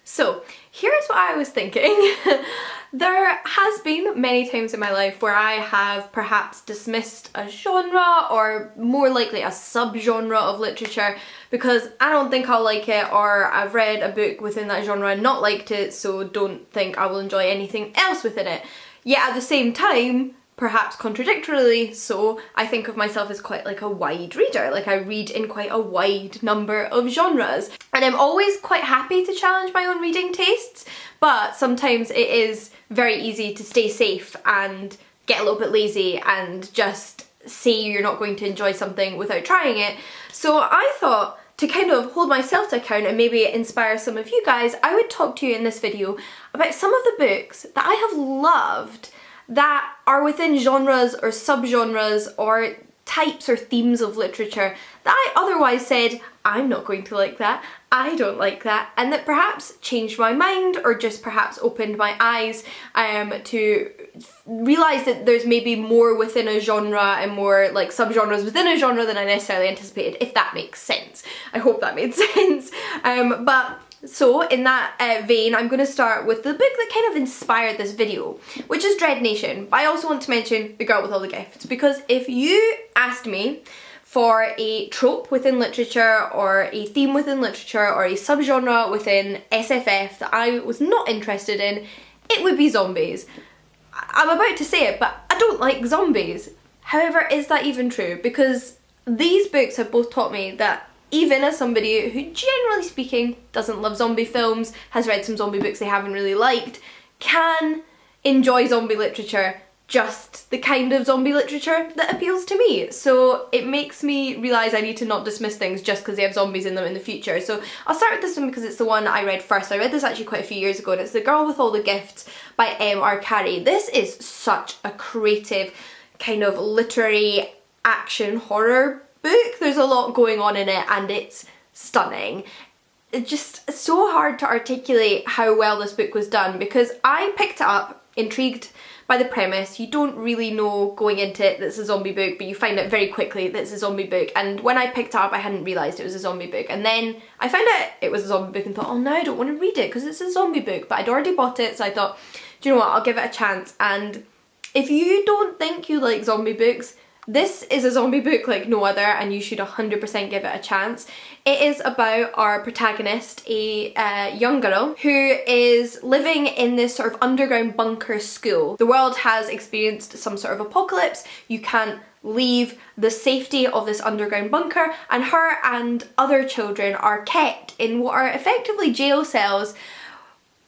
So here's what I was thinking. There has been many times in my life where I have perhaps dismissed a genre, or more likely a subgenre of literature, because I don't think I'll like it, or I've read a book within that genre and not liked it, so don't think I will enjoy anything else within it. Yet at the same time, perhaps contradictorily so, I think of myself as quite like a wide reader. Like I read in quite a wide number of genres. And I'm always quite happy to challenge my own reading tastes, but sometimes it is very easy to stay safe and get a little bit lazy and just say you're not going to enjoy something without trying it. So I thought, to kind of hold myself to account and maybe inspire some of you guys, I would talk to you in this video about some of the books that I have loved that are within genres or subgenres or types or themes of literature that I otherwise said, I'm not going to like that, I don't like that, and that perhaps changed my mind or just perhaps opened my eyes to realise that there's maybe more within a genre and more like subgenres within a genre than I necessarily anticipated, if that makes sense. I hope that made sense. So in that vein, I'm going to start with the book that kind of inspired this video, which is Dredd Nation. But I also want to mention The Girl with All the Gifts, because if you asked me for a trope within literature, or a theme within literature, or a subgenre within SFF that I was not interested in, it would be zombies. I'm about to say it, but I don't like zombies. However, is that even true? Because these books have both taught me that even as somebody who, generally speaking, doesn't love zombie films, has read some zombie books they haven't really liked, can enjoy zombie literature, just the kind of zombie literature that appeals to me. So it makes me realise I need to not dismiss things just because they have zombies in them in the future. So I'll start with this one because it's the one I read first. I read this actually quite a few years ago, and it's The Girl with All the Gifts by M.R. Carey. This is such a creative kind of literary action horror book. There's a lot going on in it and it's stunning. It's just so hard to articulate how well this book was done, because I picked it up intrigued by the premise. You don't really know going into it that it's a zombie book, but you find out very quickly that it's a zombie book. And when I picked it up, I hadn't realised it was a zombie book, and then I found out it was a zombie book and thought, oh no, I don't want to read it because it's a zombie book. But I'd already bought it, so I thought, do you know what, I'll give it a chance. And if you don't think you like zombie books, this is a zombie book like no other, and you should 100% give it a chance. It is about our protagonist, a young girl who is living in this sort of underground bunker school. The world has experienced some sort of apocalypse. You can't leave the safety of this underground bunker, and her and other children are kept in what are effectively jail cells,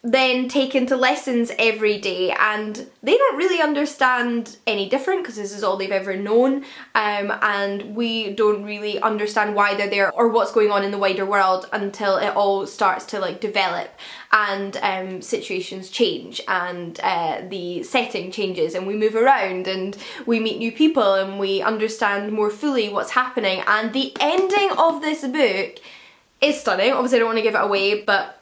then taken to lessons every day, and they don't really understand any different because this is all they've ever known, and we don't really understand why they're there or what's going on in the wider world until it all starts to like develop and situations change and the setting changes and we move around and we meet new people and we understand more fully what's happening. And the ending of this book is stunning. Obviously I don't want to give it away, but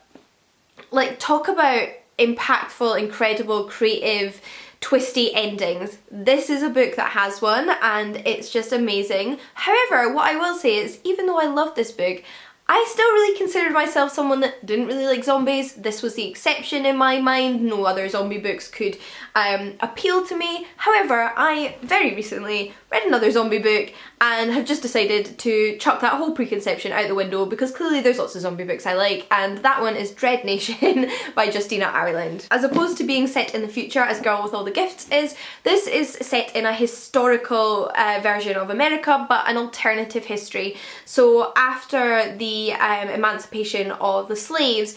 like, talk about impactful, incredible, creative, twisty endings. This is a book that has one, and it's just amazing. However, what I will say is, even though I love this book, I still really considered myself someone that didn't really like zombies. This was the exception in my mind. No other zombie books could appeal to me. However, I very recently read another zombie book and have just decided to chuck that whole preconception out the window, because clearly there's lots of zombie books I like, and that one is Dredd Nation by Justina Ireland. As opposed to being set in the future as Girl with All the Gifts is, this is set in a historical version of America, but an alternative history. So after the emancipation of the slaves,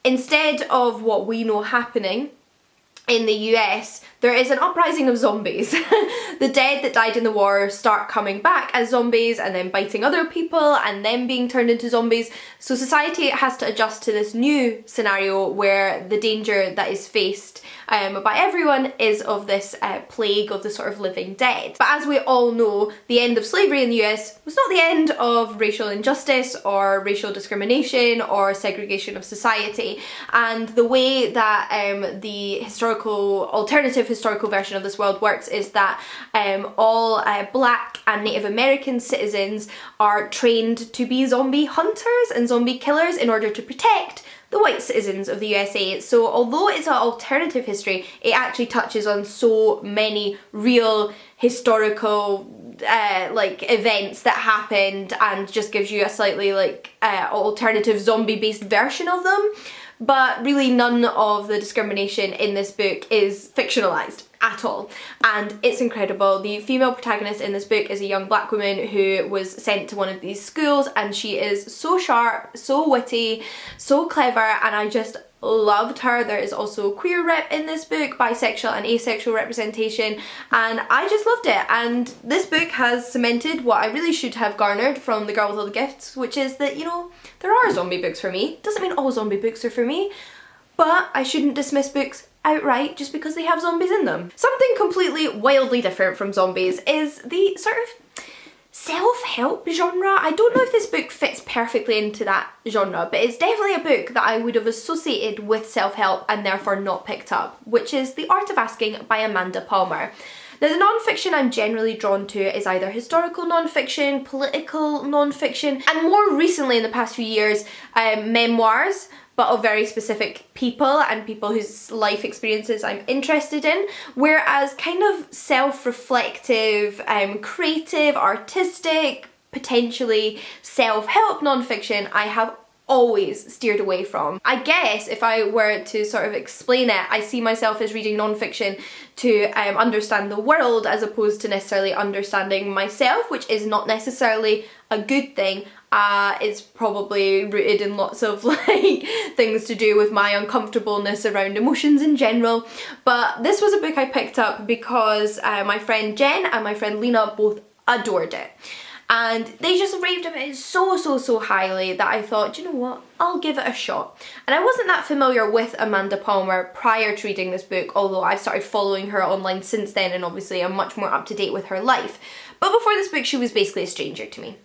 instead of what we know happening in the US, there is an uprising of zombies. The dead that died in the war start coming back as zombies and then biting other people and then being turned into zombies. So society has to adjust to this new scenario where the danger that is faced by everyone is of this plague of the sort of living dead. But as we all know, the end of slavery in the US was not the end of racial injustice or racial discrimination or segregation of society. And the way that the alternative historical version of this world works is that all Black and Native American citizens are trained to be zombie hunters and zombie killers in order to protect the white citizens of the USA. So although it's an alternative history, it actually touches on so many real historical like events that happened and just gives you a slightly like alternative zombie based version of them. But really none of the discrimination in this book is fictionalized at all, and it's incredible. The female protagonist in this book is a young black woman who was sent to one of these schools, and she is so sharp, so witty, so clever, and I just loved her. There is also queer rep in this book, bisexual and asexual representation, and I just loved it. And this book has cemented what I really should have garnered from The Girl with All the Gifts, which is that, you know, there are zombie books for me. Doesn't mean all zombie books are for me, but I shouldn't dismiss books outright just because they have zombies in them. Something completely wildly different from zombies is the sort of self-help genre. I don't know if this book fits perfectly into that genre, but it's definitely a book that I would have associated with self-help and therefore not picked up, which is The Art of Asking by Amanda Palmer. Now, the non-fiction I'm generally drawn to is either historical non-fiction, political non-fiction, and more recently in the past few years, memoirs, but of very specific people and people whose life experiences I'm interested in. Whereas kind of self-reflective, creative, artistic, potentially self-help non-fiction, I have always steered away from. I guess if I were to sort of explain it, I see myself as reading non-fiction to understand the world as opposed to necessarily understanding myself, which is not necessarily a good thing. It's probably rooted in lots of like things to do with my uncomfortableness around emotions in general. But this was a book I picked up because my friend Jen and my friend Lena both adored it. And they just raved about it so highly that I thought, you know what, I'll give it a shot. And I wasn't that familiar with Amanda Palmer prior to reading this book, although I've started following her online since then and obviously I'm much more up to date with her life. But before this book, she was basically a stranger to me.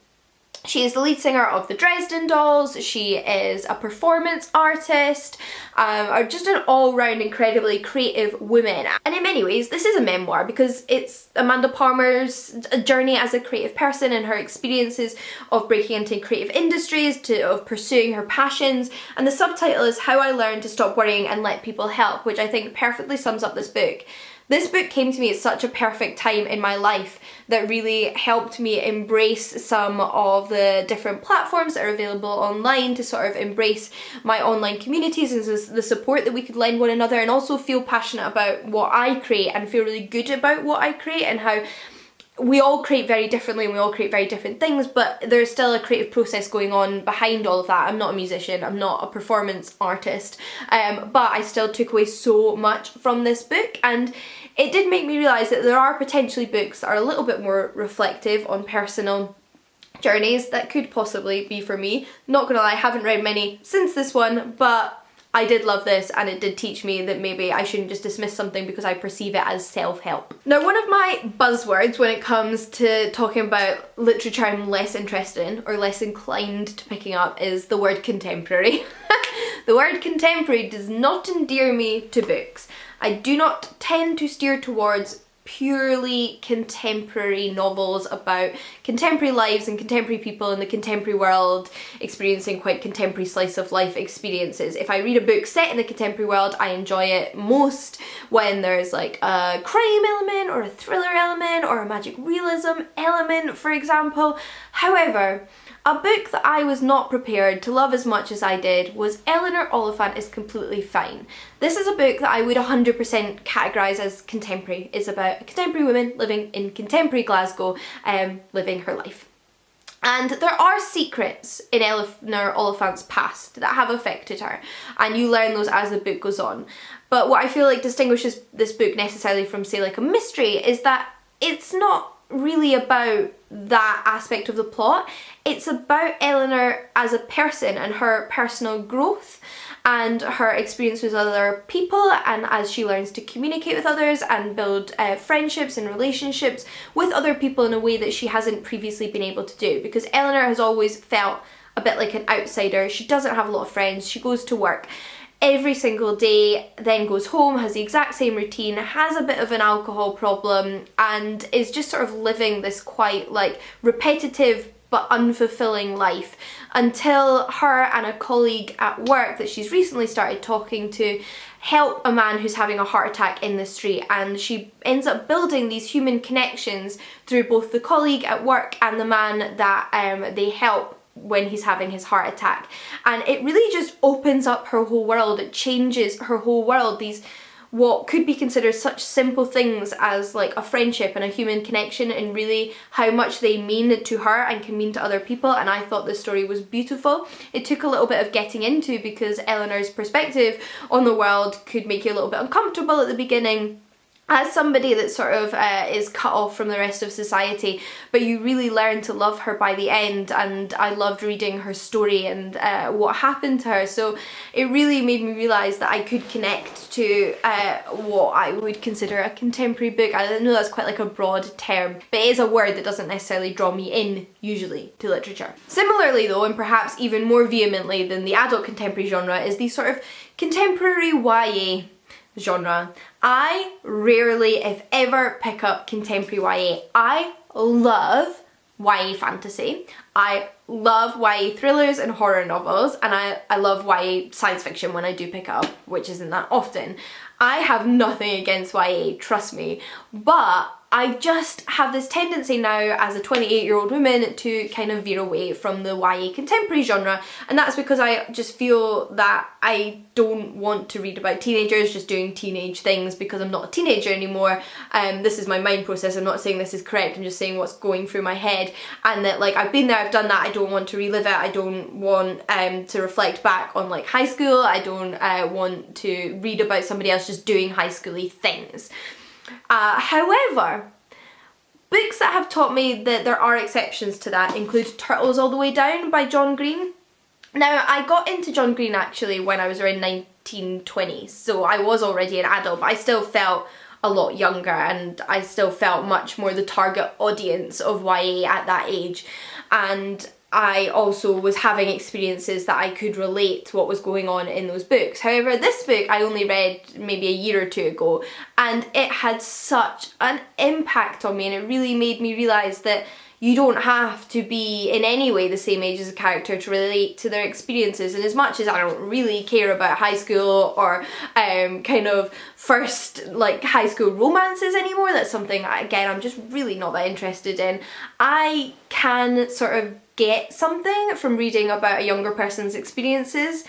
She is the lead singer of the Dresden Dolls, she is a performance artist, or just an all-round incredibly creative woman. And in many ways, this is a memoir because it's Amanda Palmer's journey as a creative person and her experiences of breaking into creative industries, of pursuing her passions. And the subtitle is How I Learned to Stop Worrying and Let People Help, which I think perfectly sums up this book. This book came to me at such a perfect time in my life that really helped me embrace some of the different platforms that are available online to sort of embrace my online communities and the support that we could lend one another, and also feel passionate about what I create and feel really good about what I create and how we all create very differently and we all create very different things, but there's still a creative process going on behind all of that. I'm not a musician, I'm not a performance artist, but I still took away so much from this book, and it did make me realise that there are potentially books that are a little bit more reflective on personal journeys that could possibly be for me. Not gonna lie, I haven't read many since this one, but I did love this and it did teach me that maybe I shouldn't just dismiss something because I perceive it as self-help. Now, one of my buzzwords when it comes to talking about literature I'm less interested in or less inclined to picking up is the word contemporary. The word contemporary does not endear me to books. I do not tend to steer towards purely contemporary novels about contemporary lives and contemporary people in the contemporary world experiencing quite contemporary slice of life experiences. If I read a book set in the contemporary world, I enjoy it most when there's like a crime element or a thriller element or a magic realism element, for example. However, a book that I was not prepared to love as much as I did was Eleanor Oliphant is Completely Fine. This is a book that I would 100% categorise as contemporary. It's about a contemporary woman living in contemporary Glasgow, living her life. And there are secrets in Eleanor Oliphant's past that have affected her, and you learn those as the book goes on. But what I feel like distinguishes this book necessarily from, say, like a mystery is that it's not really about that aspect of the plot. It's about Eleanor as a person and her personal growth and her experience with other people, and as she learns to communicate with others and build friendships and relationships with other people in a way that she hasn't previously been able to do, because Eleanor has always felt a bit like an outsider. She doesn't have a lot of friends, she goes to work every single day, then goes home, has the exact same routine, has a bit of an alcohol problem, and is just sort of living this quite like repetitive but unfulfilling life, until her and a colleague at work that she's recently started talking to help a man who's having a heart attack in the street, and she ends up building these human connections through both the colleague at work and the man that they help when he's having his heart attack. And it really just opens up her whole world. It changes her whole world. These what could be considered such simple things as like a friendship and a human connection, and really how much they mean to her and can mean to other people. And I thought this story was beautiful. It took a little bit of getting into because Eleanor's perspective on the world could make you a little bit uncomfortable at the beginning, as somebody that sort of is cut off from the rest of society, but you really learn to love her by the end. And I loved reading her story and what happened to her, so it really made me realise that I could connect to what I would consider a contemporary book. I know that's quite like a broad term, but it is a word that doesn't necessarily draw me in usually to literature. Similarly though, and perhaps even more vehemently than the adult contemporary genre, is the sort of contemporary YA genre. I rarely, if ever, pick up contemporary YA. I love YA fantasy. I love YA thrillers and horror novels, and I love YA science fiction when I do pick it up, which isn't that often. I have nothing against YA, trust me, but I just have this tendency now as a 28-year-old woman to kind of veer away from the YA contemporary genre, and that's because I just feel that I don't want to read about teenagers just doing teenage things because I'm not a teenager anymore. This is my mind process. I'm not saying this is correct, I'm just saying what's going through my head, and that like I've been there, I've done that, I don't want to relive it. I don't want to reflect back on like high school. I don't want to read about somebody else just doing high schooly things. However, books that have taught me that there are exceptions to that include Turtles All the Way Down by John Green. Now, I got into John Green actually when I was around 19-20, so I was already an adult, but I still felt a lot younger, and I still felt much more the target audience of YA at that age. And I also was having experiences that I could relate to what was going on in those books. However, this book I only read maybe a year or two ago, and it had such an impact on me, and it really made me realise that you don't have to be in any way the same age as a character to relate to their experiences. And as much as I don't really care about high school or kind of first like high school romances anymore, that's something again I'm just really not that interested in, I can sort of get something from reading about a younger person's experiences,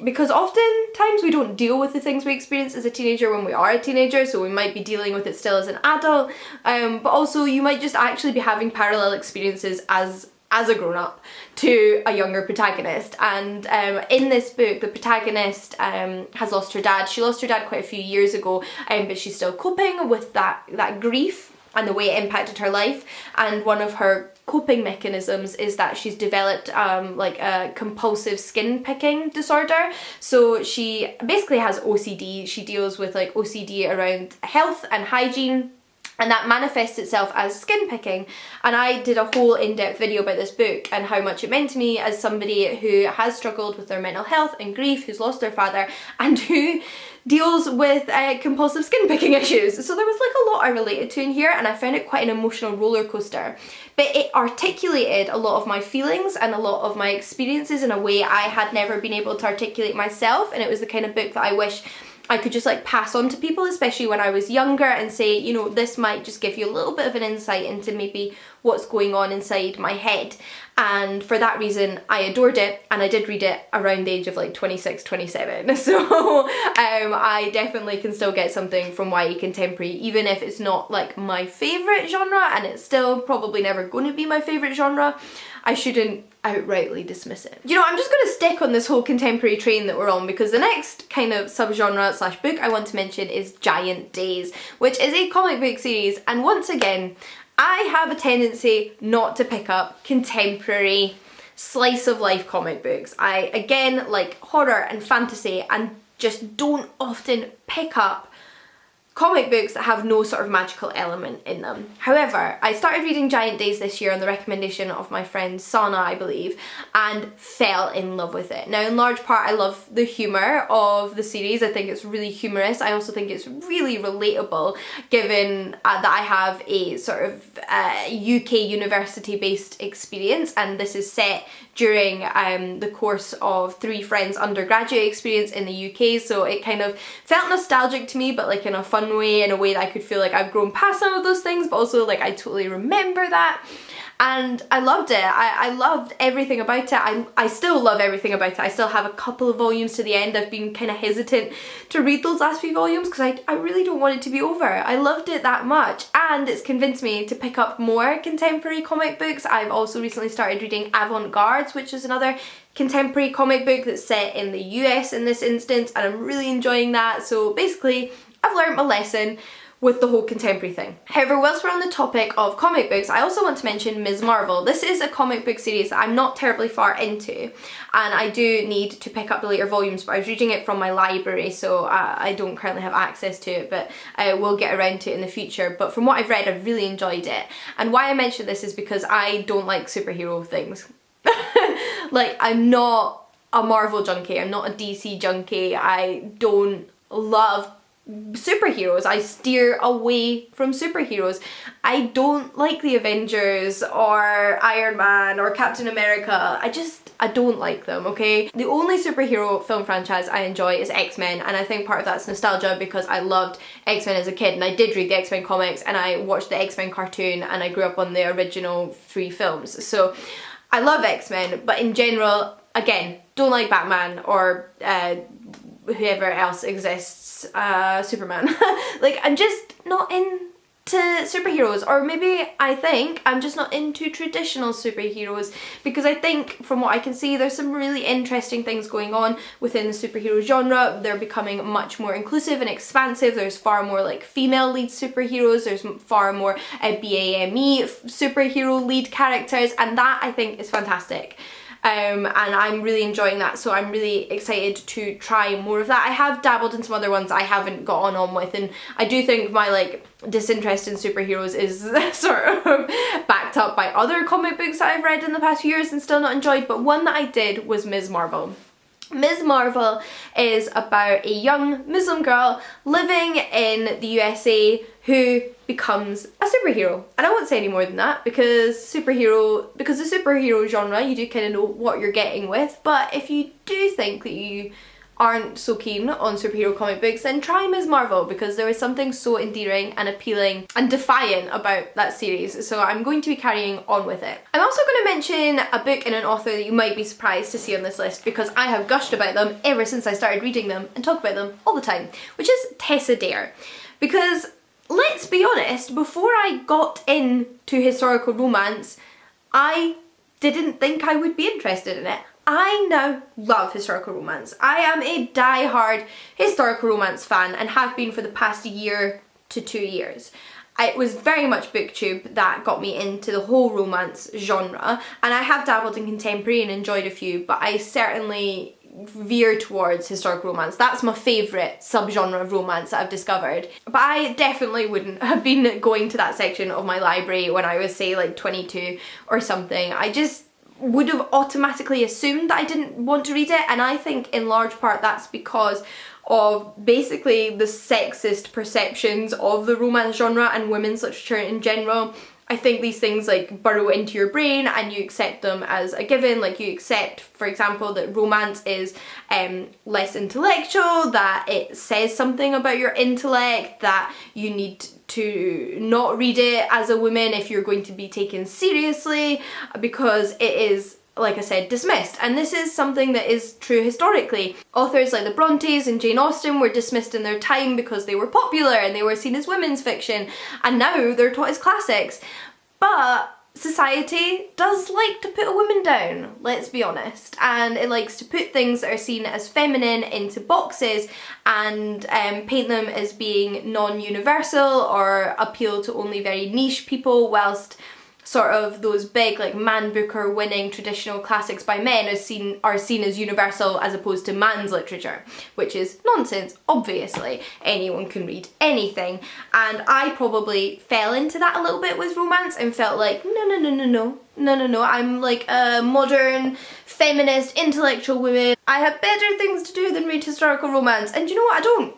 because oftentimes we don't deal with the things we experience as a teenager when we are a teenager, so we might be dealing with it still as an adult, but also you might just actually be having parallel experiences as a grown-up to a younger protagonist. And in this book, the protagonist has lost her dad. She lost her dad quite a few years ago, but she's still coping with that grief and the way it impacted her life. And one of her coping mechanisms is that she's developed like a compulsive skin picking disorder. So she basically has OCD. She deals with like OCD around health and hygiene, and that manifests itself as skin picking. And I did a whole in-depth video about this book and how much it meant to me as somebody who has struggled with their mental health and grief, who's lost their father, and who deals with compulsive skin picking issues. So there was like a lot I related to in here, and I found it quite an emotional roller coaster. But it articulated a lot of my feelings and a lot of my experiences in a way I had never been able to articulate myself, and it was the kind of book that I wish I could just like pass on to people, especially when I was younger, and say, you know, this might just give you a little bit of an insight into maybe what's going on inside my head. And for that reason I adored it, and I did read it around the age of like 26, 27. So I definitely can still get something from YA contemporary, even if it's not like my favourite genre, and it's still probably never going to be my favourite genre. I shouldn't outrightly dismiss it. You know, I'm just going to stick on this whole contemporary train that we're on, because the next kind of subgenre slash book I want to mention is Giant Days, which is a comic book series. And once again, I have a tendency not to pick up contemporary slice of life comic books. I, again, like horror and fantasy, and just don't often pick up comic books that have no sort of magical element in them. However, I started reading Giant Days this year on the recommendation of my friend Sana, I believe, and fell in love with it. Now, in large part, I love the humour of the series. I think it's really humorous. I also think it's really relatable, given that I have a sort of UK university-based experience, and this is set during the course of 3 friends' undergraduate experience in the UK, so it kind of felt nostalgic to me, but like in a fun way, in a way that I could feel like I've grown past some of those things, but also like I totally remember that. And I loved it. I loved everything about it. I still love everything about it. I still have a couple of volumes to the end. I've been kind of hesitant to read those last few volumes because I really don't want it to be over. I loved it that much, and it's convinced me to pick up more contemporary comic books. I've also recently started reading Avant-Garde, which is another contemporary comic book that's set in the US in this instance, and I'm really enjoying that. So basically, I've learned my lesson with the whole contemporary thing. However, whilst we're on the topic of comic books, I also want to mention Ms. Marvel. This is a comic book series that I'm not terribly far into, and I do need to pick up the later volumes, but I was reading it from my library, so I don't currently have access to it, but I will get around to it in the future. But from what I've read, I've really enjoyed it. And why I mention this is because I don't like superhero things. Like, I'm not a Marvel junkie, I'm not a DC junkie, I don't love superheroes. I steer away from superheroes. I don't like the Avengers or Iron Man or Captain America. I don't like them, okay? The only superhero film franchise I enjoy is X-Men, and I think part of that's nostalgia because I loved X-Men as a kid, and I did read the X-Men comics, and I watched the X-Men cartoon, and I grew up on the original 3 films. So I love X-Men, but in general, again, don't like Batman or whoever else exists, Superman. Like, I'm just not into superheroes, or maybe I think I'm just not into traditional superheroes, because I think from what I can see there's some really interesting things going on within the superhero genre. They're becoming much more inclusive and expansive. There's far more like female lead superheroes, there's far more BAME superhero lead characters, and that I think is fantastic. And I'm really enjoying that, so I'm really excited to try more of that. I have dabbled in some other ones I haven't gotten on with, and I do think my like disinterest in superheroes is sort of backed up by other comic books that I've read in the past few years and still not enjoyed, but one that I did was Ms. Marvel. Ms. Marvel is about a young Muslim girl living in the USA who becomes a superhero. And I won't say any more than that because the superhero genre, you do kind of know what you're getting with. But if you do think that you aren't so keen on superhero comic books, then try Ms. Marvel, because there is something so endearing and appealing and defiant about that series, so I'm going to be carrying on with it. I'm also going to mention a book and an author that you might be surprised to see on this list, because I have gushed about them ever since I started reading them and talk about them all the time, which is Tessa Dare. Because let's be honest, before I got into historical romance, I didn't think I would be interested in it. I now love historical romance. I am a die-hard historical romance fan and have been for the past year to 2 years. It was very much BookTube that got me into the whole romance genre, and I have dabbled in contemporary and enjoyed a few, but I certainly veer towards historical romance. That's my favourite subgenre of romance that I've discovered. But I definitely wouldn't have been going to that section of my library when I was, say, like 22 or something. I just would have automatically assumed that I didn't want to read it, and I think in large part that's because of basically the sexist perceptions of the romance genre and women's literature in general. I think these things like burrow into your brain and you accept them as a given. Like, you accept, for example, that romance is less intellectual, that it says something about your intellect, that you need to not read it as a woman if you're going to be taken seriously, because it is, like I said, dismissed. And this is something that is true historically. Authors like the Brontes and Jane Austen were dismissed in their time because they were popular and they were seen as women's fiction, and now they're taught as classics. But society does like to put a woman down, let's be honest, and it likes to put things that are seen as feminine into boxes and paint them as being non-universal or appeal to only very niche people, whilst sort of those big like Man Booker winning traditional classics by men are seen as universal as opposed to man's literature, which is nonsense. Obviously anyone can read anything, and I probably fell into that a little bit with romance and felt like no, I'm like a modern feminist intellectual woman, I have better things to do than read historical romance. And you know what, I don't.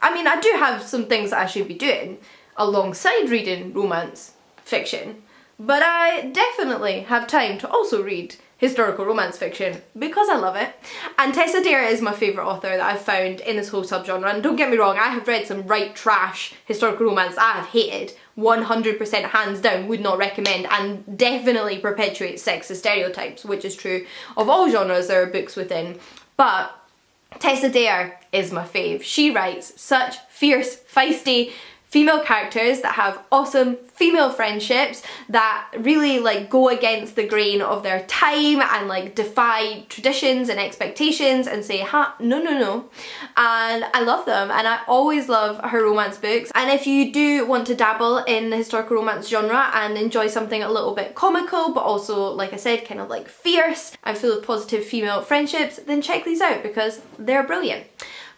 I mean, I do have some things that I should be doing alongside reading romance fiction, but I definitely have time to also read historical romance fiction because I love it. And Tessa Dare is my favourite author that I've found in this whole subgenre, and don't get me wrong, I have read some right trash historical romance I have hated, 100% hands down, would not recommend, and definitely perpetuates sexist stereotypes, which is true of all genres there are books within. But Tessa Dare is my fave. She writes such fierce, feisty female characters that have awesome female friendships that really like go against the grain of their time and like defy traditions and expectations and say no, and I love them, and I always love her romance books. And if you do want to dabble in the historical romance genre and enjoy something a little bit comical but also, like I said, kind of like fierce and full of positive female friendships, then check these out because they're brilliant.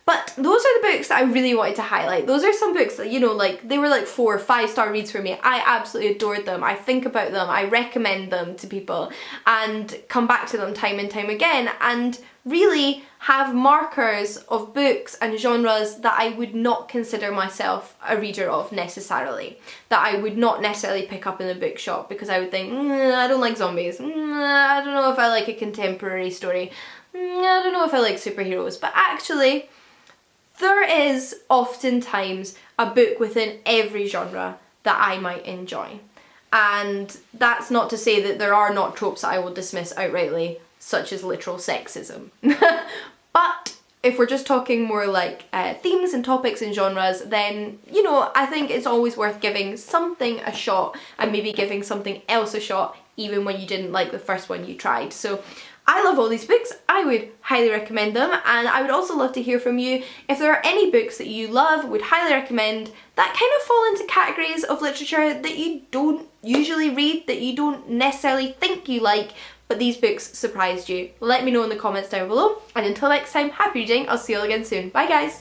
But those are the books that I really wanted to highlight. Those are some books that, you know, like they were like 4 or 5 star reads for me. I absolutely adored them. I think about them. I recommend them to people and come back to them time and time again, and really have markers of books and genres that I would not consider myself a reader of necessarily. That I would not necessarily pick up in the bookshop because I would think, I don't like zombies. I don't know if I like a contemporary story. I don't know if I like superheroes. But actually, there is oftentimes a book within every genre that I might enjoy. And that's not to say that there are not tropes that I will dismiss outrightly, such as literal sexism. But if we're just talking more like themes and topics and genres, then, you know, I think it's always worth giving something a shot and maybe giving something else a shot even when you didn't like the first one you tried. So I love all these books. I would highly recommend them, and I would also love to hear from you if there are any books that you love, would highly recommend, that kind of fall into categories of literature that you don't usually read, that you don't necessarily think you like, but these books surprised you. Let me know in the comments down below, and until next time, happy reading. I'll see you all again soon. Bye guys!